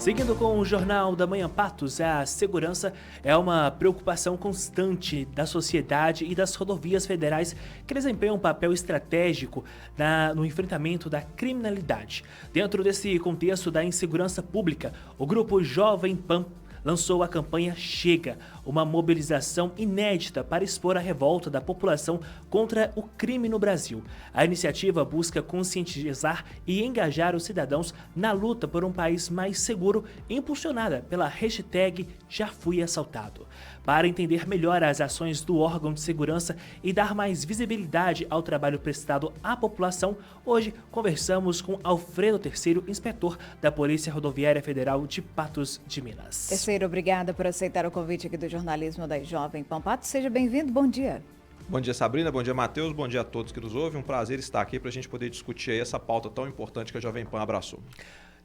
Seguindo com o Jornal da Manhã Patos, a segurança é uma preocupação constante da sociedade e das rodovias federais que desempenham um papel estratégico no enfrentamento da criminalidade. Dentro desse contexto da insegurança pública, o grupo Jovem Pan lançou a campanha Chega, uma mobilização inédita para expor a revolta da população contra o crime no Brasil. A iniciativa busca conscientizar e engajar os cidadãos na luta por um país mais seguro, impulsionada pela hashtag Já Fui Assaltado. Para entender melhor as ações do órgão de segurança e dar mais visibilidade ao trabalho prestado à população, hoje conversamos com Alfredo Terceiro, inspetor da Polícia Rodoviária Federal de Patos de Minas. Terceiro, obrigada por aceitar o convite aqui do jornalismo da Jovem Pan Patos. Seja bem-vindo, bom dia. Bom dia, Sabrina, bom dia, Matheus, bom dia a todos que nos ouvem. Um prazer estar aqui para a gente poder discutir aí essa pauta tão importante que a Jovem Pan abraçou.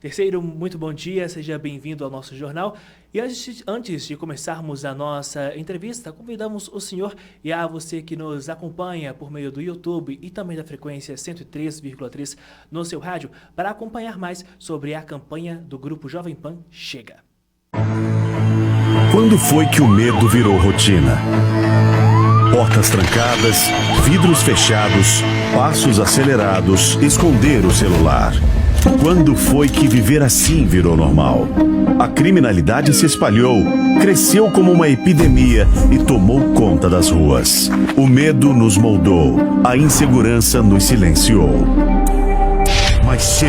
Terceiro, muito bom dia, seja bem-vindo ao nosso jornal. E antes de começarmos a nossa entrevista, convidamos o senhor e a você que nos acompanha por meio do YouTube e também da frequência 103,3 no seu rádio para acompanhar mais sobre a campanha do Grupo Jovem Pan Chega. Quando foi que o medo virou rotina? Portas trancadas, vidros fechados, passos acelerados, esconder o celular. Quando foi que viver assim virou normal? A criminalidade se espalhou, cresceu como uma epidemia e tomou conta das ruas. O medo nos moldou, a insegurança nos silenciou. Mas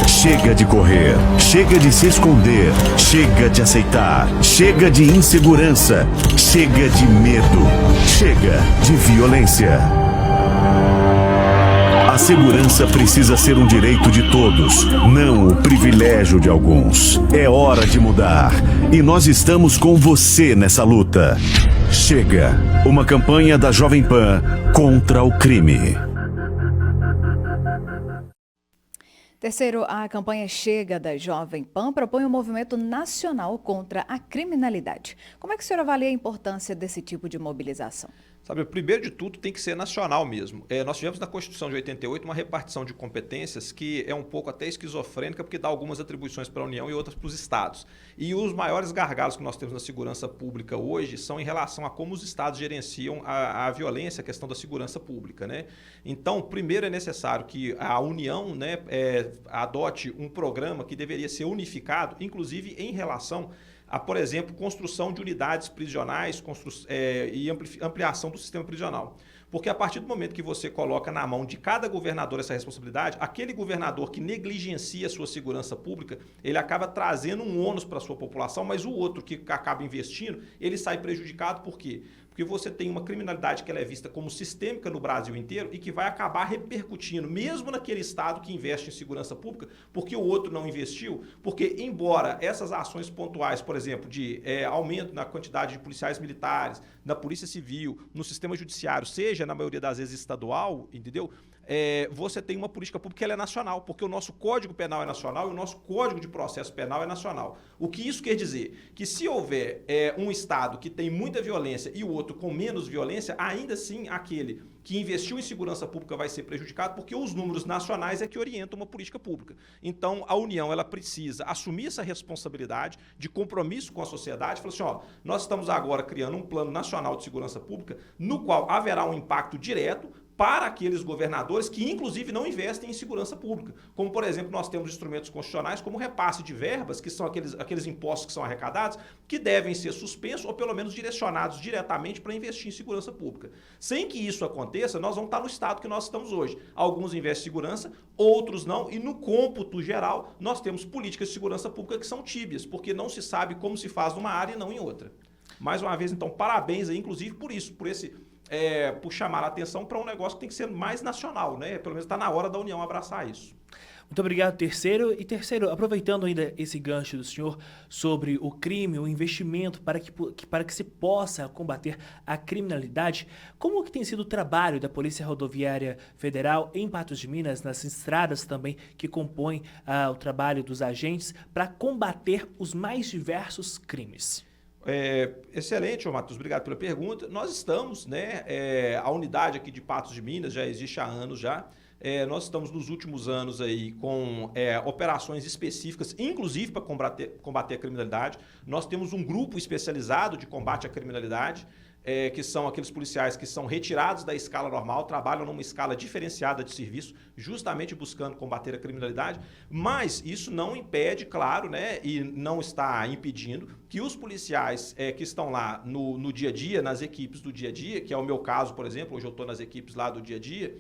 chega de correr, chega de se esconder, chega de aceitar, chega de insegurança, chega de medo, chega de violência. A segurança precisa ser um direito de todos, não o privilégio de alguns. É hora de mudar e nós estamos com você nessa luta. Chega, uma campanha da Jovem Pan contra o crime. Terceiro, a campanha Chega da Jovem Pan propõe um movimento nacional contra a criminalidade. Como é que o senhor avalia a importância desse tipo de mobilização? Sabe, primeiro de tudo tem que ser nacional mesmo. Nós tivemos na Constituição de 88 uma repartição de competências que é um pouco até esquizofrênica, porque dá algumas atribuições para a União e outras para os estados. E os maiores gargalos que nós temos na segurança pública hoje são em relação a como os estados gerenciam a violência, a questão da segurança pública, né? Então, primeiro é necessário que a União, né, adote um programa que deveria ser unificado, inclusive em relação a, por exemplo, construção de unidades prisionais e ampliação do sistema prisional. Porque a partir do momento que você coloca na mão de cada governador essa responsabilidade, aquele governador que negligencia a sua segurança pública, ele acaba trazendo um ônus para a sua população, mas o outro que acaba investindo, ele sai prejudicado. Por quê? Porque você tem uma criminalidade que ela é vista como sistêmica no Brasil inteiro e que vai acabar repercutindo, mesmo naquele estado que investe em segurança pública, porque o outro não investiu, porque embora essas ações pontuais, por exemplo, de aumento na quantidade de policiais militares, na polícia civil, no sistema judiciário, seja na maioria das vezes estadual, entendeu? Você tem uma política pública que ela é nacional, porque o nosso Código Penal é nacional e o nosso Código de Processo Penal é nacional. O que isso quer dizer? Que se houver um estado que tem muita violência e o outro com menos violência, ainda assim aquele que investiu em segurança pública vai ser prejudicado, porque os números nacionais é que orientam uma política pública. Então, a União ela precisa assumir essa responsabilidade de compromisso com a sociedade, falar assim, ó, nós estamos agora criando um plano nacional de segurança pública, no qual haverá um impacto direto para aqueles governadores que, inclusive, não investem em segurança pública. Como, por exemplo, nós temos instrumentos constitucionais como repasse de verbas, que são aqueles impostos que são arrecadados, que devem ser suspensos ou, pelo menos, direcionados diretamente para investir em segurança pública. Sem que isso aconteça, nós vamos estar no estado que nós estamos hoje. Alguns investem em segurança, outros não, e no cômputo geral, nós temos políticas de segurança pública que são tíbias, porque não se sabe como se faz numa área e não em outra. Mais uma vez, então, parabéns aí, inclusive, por chamar a atenção para um negócio que tem que ser mais nacional, né? Pelo menos está na hora da União abraçar isso. Muito obrigado, Terceiro. E Terceiro, aproveitando ainda esse gancho do senhor sobre o crime, o investimento para que se possa combater a criminalidade, como que tem sido o trabalho da Polícia Rodoviária Federal em Patos de Minas, nas estradas também que compõem o trabalho dos agentes para combater os mais diversos crimes? Excelente, Matheus, obrigado pela pergunta. Nós estamos, né, a unidade aqui de Patos de Minas já existe há anos já. Nós estamos nos últimos anos aí com operações específicas, inclusive para combater a criminalidade. Nós temos um grupo especializado de combate à criminalidade, que são aqueles policiais que são retirados da escala normal, trabalham numa escala diferenciada de serviço, justamente buscando combater a criminalidade, mas isso não impede, claro, né, e não está impedindo que os policiais que estão lá no dia a dia, nas equipes do dia a dia, que é o meu caso, por exemplo, hoje eu estou nas equipes lá do dia a dia,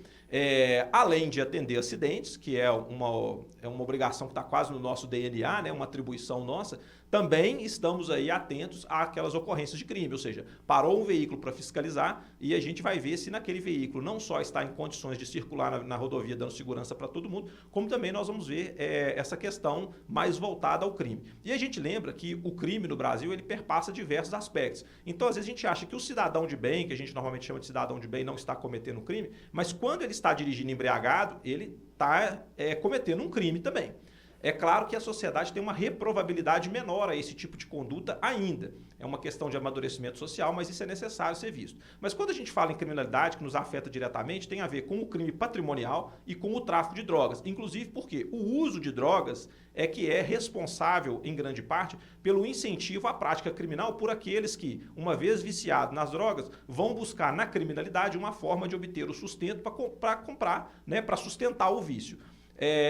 além de atender acidentes, que é uma obrigação que está quase no nosso DNA, né, uma atribuição nossa, também estamos aí atentos àquelas ocorrências de crime, ou seja, parou um veículo para fiscalizar e a gente vai ver se naquele veículo não só está em condições de circular na rodovia dando segurança para todo mundo, como também nós vamos ver essa questão mais voltada ao crime. E a gente lembra que o crime no Brasil ele perpassa diversos aspectos. Então, às vezes a gente acha que o cidadão de bem, que a gente normalmente chama de cidadão de bem, não está cometendo um crime, mas quando ele está dirigindo embriagado, ele está cometendo um crime também. É claro que a sociedade tem uma reprovabilidade menor a esse tipo de conduta ainda. É uma questão de amadurecimento social, mas isso é necessário ser visto. Mas quando a gente fala em criminalidade que nos afeta diretamente, tem a ver com o crime patrimonial e com o tráfico de drogas. Inclusive porque o uso de drogas que é responsável, em grande parte, pelo incentivo à prática criminal por aqueles que, uma vez viciados nas drogas, vão buscar na criminalidade uma forma de obter o sustento para comprar, né, para sustentar o vício.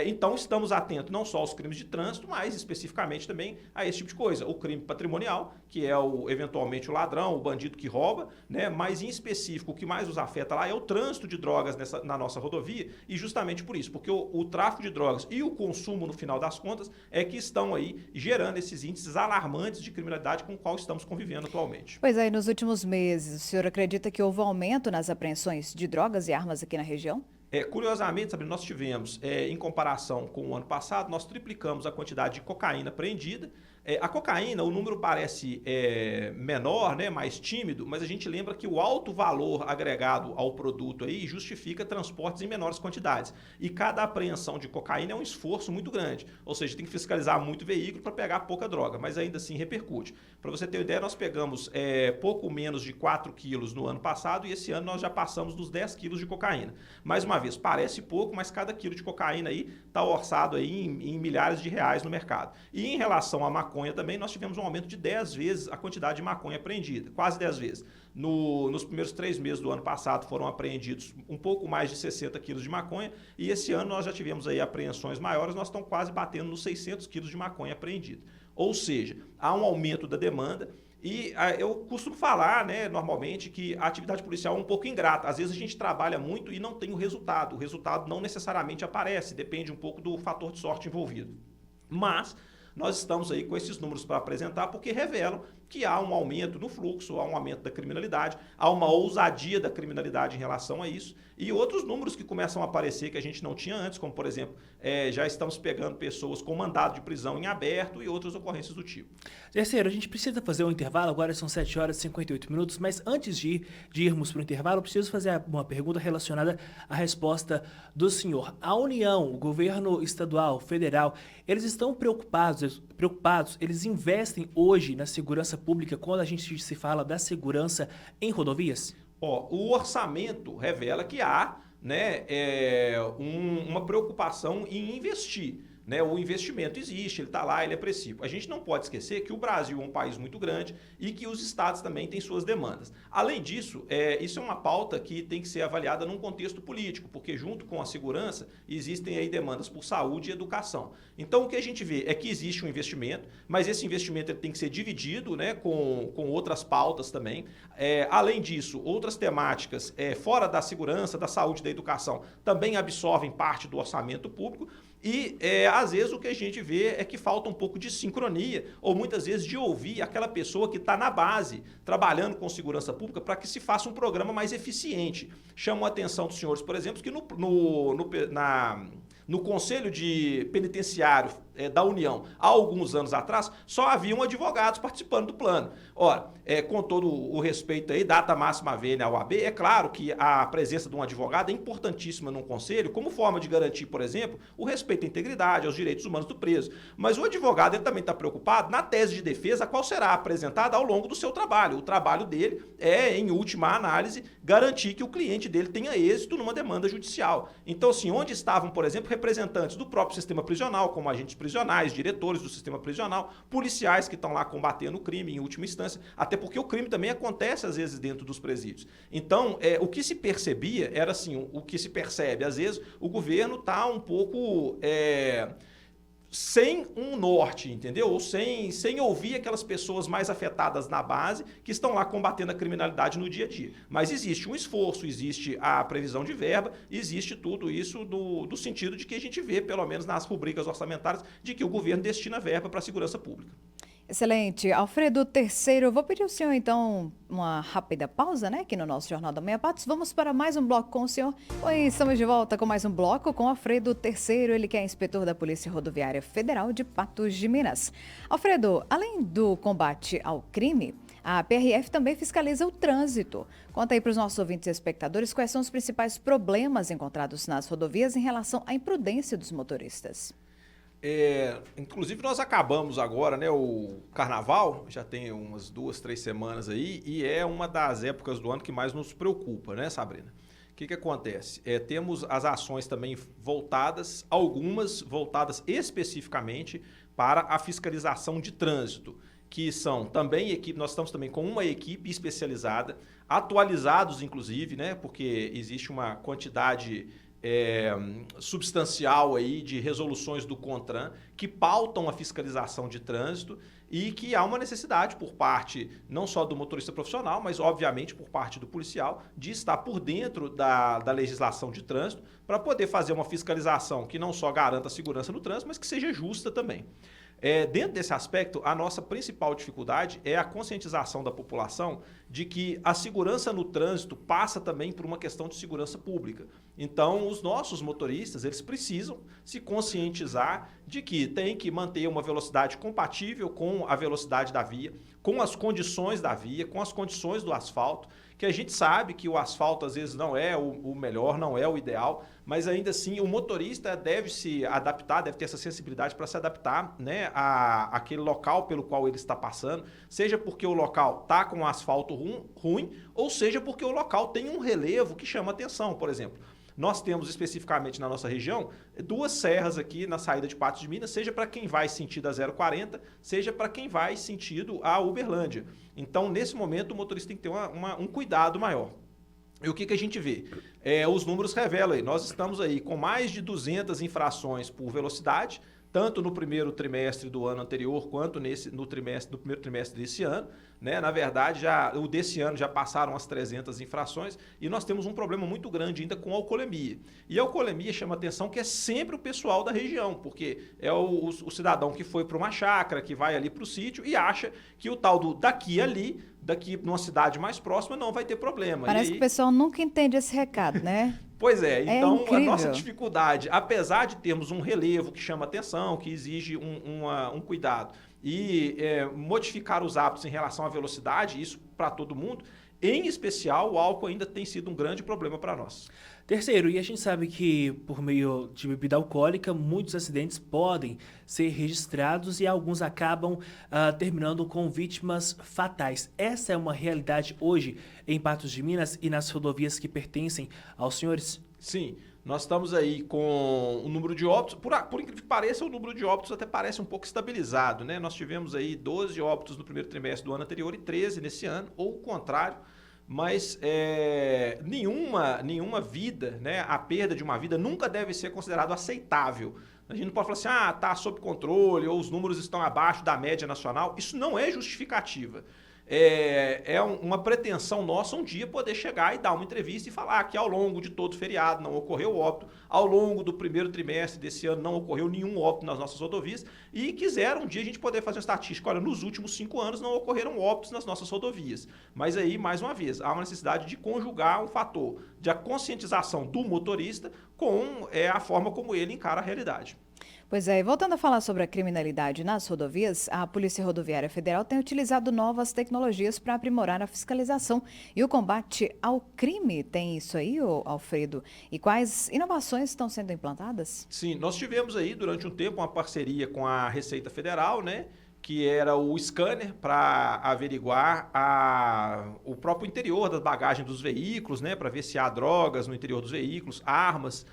Então, estamos atentos não só aos crimes de trânsito, mas especificamente também a esse tipo de coisa. O crime patrimonial, que é eventualmente o ladrão, o bandido que rouba, né? Mas em específico, o que mais nos afeta lá é o trânsito de drogas na nossa rodovia, e justamente por isso, porque o tráfico de drogas e o consumo, no final das contas, que estão aí gerando esses índices alarmantes de criminalidade com o qual estamos convivendo atualmente. Pois é, nos últimos meses, o senhor acredita que houve aumento nas apreensões de drogas e armas aqui na região? Curiosamente, Sabrina, nós tivemos, em comparação com o ano passado, nós triplicamos a quantidade de cocaína apreendida. A cocaína, o número parece menor, né, mais tímido, mas a gente lembra que o alto valor agregado ao produto aí justifica transportes em menores quantidades. E cada apreensão de cocaína é um esforço muito grande, ou seja, tem que fiscalizar muito veículo para pegar pouca droga, mas ainda assim repercute. Para você ter uma ideia, nós pegamos pouco menos de 4 quilos no ano passado e esse ano nós já passamos dos 10 quilos de cocaína. Mais uma vez, parece pouco, mas cada quilo de cocaína aí está orçado aí em milhares de reais no mercado. E em relação à maconha também, nós tivemos um aumento de 10 vezes a quantidade de maconha apreendida, quase 10 vezes. Nos primeiros 3 meses do ano passado foram apreendidos um pouco mais de 60 quilos de maconha e esse ano nós já tivemos aí apreensões maiores, nós estamos quase batendo nos 600 quilos de maconha apreendida. Ou seja, há um aumento da demanda. E eu costumo falar, né, normalmente, que a atividade policial é um pouco ingrata. Às vezes a gente trabalha muito e não tem o resultado. O resultado não necessariamente aparece, depende um pouco do fator de sorte envolvido. Mas nós estamos aí com esses números para apresentar porque revelam que há um aumento no fluxo, há um aumento da criminalidade, há uma ousadia da criminalidade em relação a isso e outros números que começam a aparecer que a gente não tinha antes, como por exemplo, já estamos pegando pessoas com mandado de prisão em aberto e outras ocorrências do tipo. Terceiro, a gente precisa fazer um intervalo, agora são 7 horas e 58 minutos, mas antes de irmos para o intervalo, eu preciso fazer uma pergunta relacionada à resposta do senhor. A União, o governo estadual, federal, eles estão preocupados, eles investem hoje na segurança pública quando a gente se fala da segurança em rodovias? O orçamento revela que há, né, uma preocupação em investir. Né, o investimento existe, ele está lá, ele é preciso. A gente não pode esquecer que o Brasil é um país muito grande e que os estados também têm suas demandas. Além disso, isso é uma pauta que tem que ser avaliada num contexto político, porque junto com a segurança existem aí demandas por saúde e educação. Então o que a gente vê é que existe um investimento, mas esse investimento ele tem que ser dividido, né, com outras pautas também. Além disso, outras temáticas fora da segurança, da saúde e da educação também absorvem parte do orçamento público. E, às vezes, o que a gente vê é que falta um pouco de sincronia, ou muitas vezes de ouvir aquela pessoa que está na base, trabalhando com segurança pública, para que se faça um programa mais eficiente. Chamo a atenção dos senhores, por exemplo, que no Conselho Penitenciário da União, há alguns anos atrás, só haviam advogados participando do plano. Ora, com todo o respeito aí, data máxima vênia ao AB, é claro que a presença de um advogado é importantíssima num conselho, como forma de garantir, por exemplo, o respeito à integridade, aos direitos humanos do preso. Mas o advogado ele também está preocupado na tese de defesa, a qual será apresentada ao longo do seu trabalho. O trabalho dele é, em última análise, garantir que o cliente dele tenha êxito numa demanda judicial. Então, assim, onde estavam, por exemplo, representantes do próprio sistema prisional, como agentes prisionais, diretores do sistema prisional, policiais que estão lá combatendo o crime em última instância, até porque o crime também acontece às vezes dentro dos presídios. Então, o que se percebia era assim, o que se percebe, às vezes o governo está um pouco sem um norte, entendeu? Ou sem ouvir aquelas pessoas mais afetadas na base que estão lá combatendo a criminalidade no dia a dia. Mas existe um esforço, existe a previsão de verba, existe tudo isso do sentido de que a gente vê, pelo menos nas rubricas orçamentárias, de que o governo destina verba para a segurança pública. Excelente. Alfredo Terceiro, eu vou pedir ao senhor, então, uma rápida pausa, né, aqui no nosso Jornal da Meia Patos. Vamos para mais um bloco com o senhor. Oi, estamos de volta com mais um bloco com Alfredo Terceiro, ele que é inspetor da Polícia Rodoviária Federal de Patos de Minas. Alfredo, além do combate ao crime, a PRF também fiscaliza o trânsito. Conta aí para os nossos ouvintes e espectadores quais são os principais problemas encontrados nas rodovias em relação à imprudência dos motoristas. Inclusive nós acabamos agora, né, o carnaval, já tem umas 2, 3 semanas aí, e é uma das épocas do ano que mais nos preocupa, né, Sabrina? O que acontece? Temos as ações também voltadas, algumas voltadas especificamente para a fiscalização de trânsito, que são também nós estamos também com uma equipe especializada, atualizados inclusive, né, porque existe uma quantidade substancial aí de resoluções do CONTRAN que pautam a fiscalização de trânsito e que há uma necessidade por parte não só do motorista profissional, mas obviamente por parte do policial de estar por dentro da legislação de trânsito para poder fazer uma fiscalização que não só garanta a segurança no trânsito, mas que seja justa também. Dentro desse aspecto, a nossa principal dificuldade é a conscientização da população de que a segurança no trânsito passa também por uma questão de segurança pública. Então, os nossos motoristas, eles precisam se conscientizar de que tem que manter uma velocidade compatível com a velocidade da via, com as condições da via, com as condições do asfalto, que a gente sabe que o asfalto às vezes não é o melhor, não é o ideal, mas ainda assim o motorista deve se adaptar, deve ter essa sensibilidade para se adaptar, né, àquele local pelo qual ele está passando, seja porque o local está com um asfalto ruim, ou seja porque o local tem um relevo que chama atenção, por exemplo. Nós temos especificamente na nossa região 2 serras aqui na saída de Patos de Minas, seja para quem vai sentido a 040, seja para quem vai sentido a Uberlândia. Então, nesse momento, o motorista tem que ter um cuidado maior. E o que a gente vê? Os números revelam aí, nós estamos aí com mais de 200 infrações por velocidade, tanto no primeiro trimestre do ano anterior quanto no primeiro trimestre desse ano. Né? Na verdade, o desse ano já passaram as 300 infrações e nós temos um problema muito grande ainda com a alcoolemia. E a alcoolemia chama atenção que é sempre o pessoal da região, porque é o cidadão que foi para uma chácara, que vai ali para o sítio e acha que o tal do daqui numa cidade mais próxima, não vai ter problema. Parece que o pessoal nunca entende esse recado, né? Pois então incrível. A nossa dificuldade, apesar de termos um relevo que chama atenção, que exige um cuidado, e modificar os hábitos em relação à velocidade, isso para todo mundo, em especial o álcool ainda tem sido um grande problema para nós. Terceiro, e a gente sabe que por meio de bebida alcoólica, muitos acidentes podem ser registrados e alguns acabam terminando com vítimas fatais. Essa é uma realidade hoje em Patos de Minas e nas rodovias que pertencem aos senhores? Sim, nós estamos aí com o número de óbitos, por incrível que pareça, o número de óbitos até parece um pouco estabilizado, né? Nós tivemos aí 12 óbitos no primeiro trimestre do ano anterior e 13 nesse ano, ou o contrário. Mas nenhuma vida, né, a perda de uma vida nunca deve ser considerado aceitável. A gente não pode falar assim, está sob controle ou os números estão abaixo da média nacional. Isso não é justificativa. É uma pretensão nossa um dia poder chegar e dar uma entrevista e falar que ao longo de todo o feriado não ocorreu óbito, ao longo do primeiro trimestre desse ano não ocorreu nenhum óbito nas nossas rodovias e quiser um dia a gente poder fazer uma estatística, olha, nos últimos 5 anos não ocorreram óbitos nas nossas rodovias. Mas aí, mais uma vez, há uma necessidade de conjugar um fator de a conscientização do motorista com a forma como ele encara a realidade. Pois é, e voltando a falar sobre a criminalidade nas rodovias, a Polícia Rodoviária Federal tem utilizado novas tecnologias para aprimorar a fiscalização e o combate ao crime. Tem isso aí, ô Alfredo? E quais inovações estão sendo implantadas? Sim, nós tivemos aí durante um tempo uma parceria com a Receita Federal, né? Que era o scanner para averiguar o próprio interior das bagagens dos veículos, né? Para ver se há drogas no interior dos veículos, armas.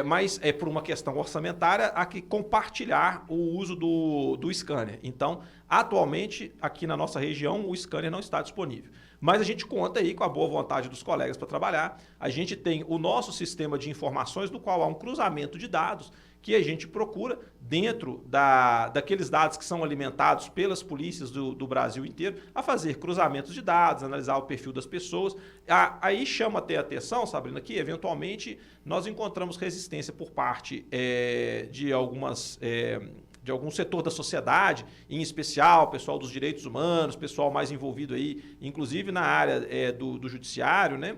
Mas é por uma questão orçamentária há que compartilhar o uso do scanner. Então, atualmente, aqui na nossa região, o scanner não está disponível. Mas a gente conta aí com a boa vontade dos colegas para trabalhar. A gente tem o nosso sistema de informações, do qual há um cruzamento de dados que a gente procura dentro daqueles dados que são alimentados pelas polícias do Brasil inteiro, a fazer cruzamentos de dados, analisar o perfil das pessoas. Aí chama até a atenção, Sabrina, que eventualmente nós encontramos resistência por parte de algum setor da sociedade, em especial pessoal dos direitos humanos, pessoal mais envolvido aí, inclusive na área do judiciário, né?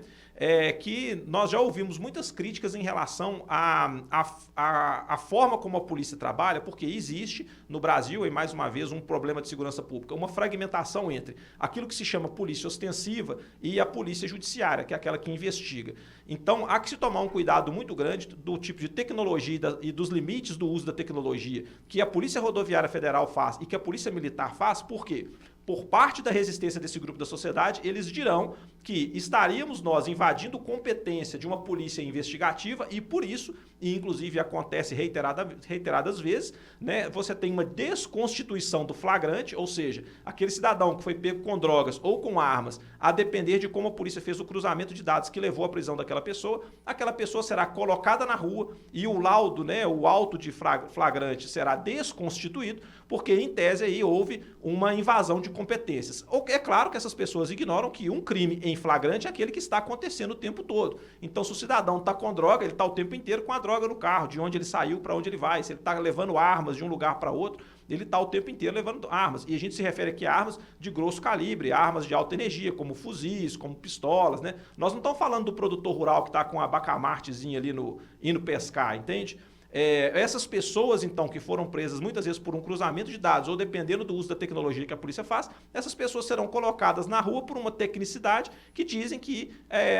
Que nós já ouvimos muitas críticas em relação à forma como a polícia trabalha, porque existe no Brasil, e mais uma vez, um problema de segurança pública, uma fragmentação entre aquilo que se chama polícia ostensiva e a polícia judiciária, que é aquela que investiga. Então, há que se tomar um cuidado muito grande do tipo de tecnologia e dos limites do uso da tecnologia que a Polícia Rodoviária Federal faz e que a Polícia Militar faz. Por quê? Por parte da resistência desse grupo da sociedade, eles dirão que estaríamos nós invadindo competência de uma polícia investigativa e por isso, e inclusive acontece reiteradas vezes, né, você tem uma desconstituição do flagrante, ou seja, aquele cidadão que foi pego com drogas ou com armas, a depender de como a polícia fez o cruzamento de dados que levou à prisão daquela pessoa, aquela pessoa será colocada na rua e o laudo, né, o auto de flagrante será desconstituído, porque em tese aí houve uma invasão de competências. É claro que essas pessoas ignoram que um crime em flagrante é aquele que está acontecendo o tempo todo. Então, se o cidadão está com droga, ele está o tempo inteiro com a droga no carro, de onde ele saiu, para onde ele vai. Se ele está levando armas de um lugar para outro, ele está o tempo inteiro levando armas. E a gente se refere aqui a armas de grosso calibre, armas de alta energia, como fuzis, como pistolas, né? Nós não estamos falando do produtor rural que está com a bacamartezinha ali indo pescar, entende? Essas pessoas, então, que foram presas muitas vezes por um cruzamento de dados ou dependendo do uso da tecnologia que a polícia faz, essas pessoas serão colocadas na rua por uma tecnicidade que dizem que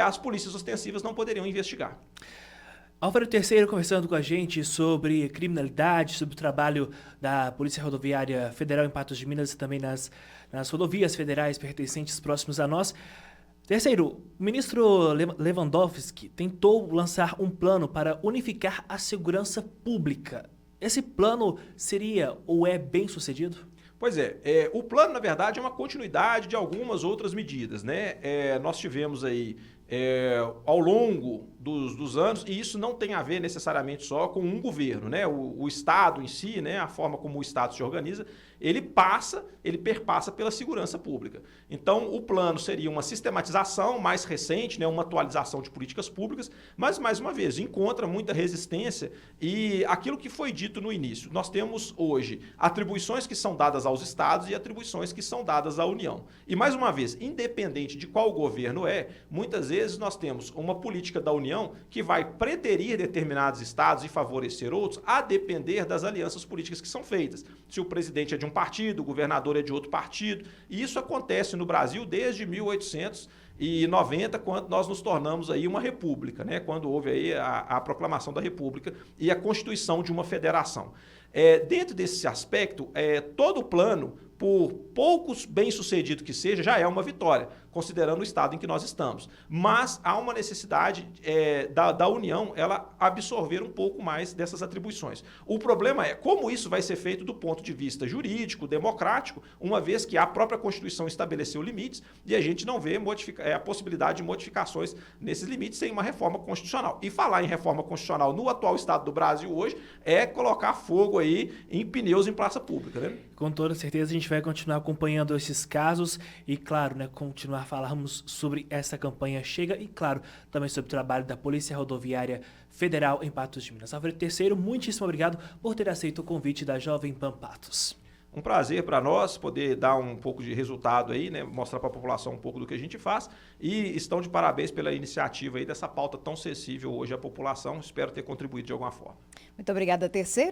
as polícias ostensivas não poderiam investigar. Álvaro Terceiro conversando com a gente sobre criminalidade, sobre o trabalho da Polícia Rodoviária Federal em Patos de Minas e também nas rodovias federais pertencentes próximos a nós. Terceiro, o ministro Lewandowski tentou lançar um plano para unificar a segurança pública. Esse plano seria ou é bem sucedido? Pois o plano, na verdade, é uma continuidade de algumas outras medidas, né? Nós tivemos aí, ao longo dos anos, e isso não tem a ver necessariamente só com um governo, né? O Estado em si, né? A forma como o Estado se organiza, ele perpassa pela segurança pública. Então, o plano seria uma sistematização mais recente, né? Uma atualização de políticas públicas, mas, mais uma vez, encontra muita resistência e aquilo que foi dito no início. Nós temos hoje atribuições que são dadas aos estados e atribuições que são dadas à União. E, mais uma vez, independente de qual governo muitas vezes nós temos uma política da União que vai preterir determinados estados e favorecer outros a depender das alianças políticas que são feitas. Se o presidente é de um partido, o governador é de outro partido, e isso acontece no Brasil desde 1890, quando nós nos tornamos aí uma república, né? Quando houve aí a proclamação da república e a constituição de uma federação. Dentro desse aspecto, todo o plano, por poucos bem-sucedido que seja, já é uma vitória, considerando o estado em que nós estamos. Mas há uma necessidade da União ela absorver um pouco mais dessas atribuições. O problema é como isso vai ser feito do ponto de vista jurídico, democrático, uma vez que a própria Constituição estabeleceu limites e a gente não vê a possibilidade de modificações nesses limites sem uma reforma constitucional. E falar em reforma constitucional no atual estado do Brasil hoje é colocar fogo aí em pneus em praça pública, né? Com toda certeza a gente vai continuar acompanhando esses casos e, claro, né, continuar falarmos sobre essa campanha Chega e, claro, também sobre o trabalho da Polícia Rodoviária Federal em Patos de Minas. Álvaro Terceiro, muitíssimo obrigado por ter aceito o convite da Jovem Pan Patos. Um prazer para nós poder dar um pouco de resultado aí, né? Mostrar para a população um pouco do que a gente faz e estão de parabéns pela iniciativa aí dessa pauta tão sensível hoje à população. Espero ter contribuído de alguma forma. Muito obrigada, Terceiro.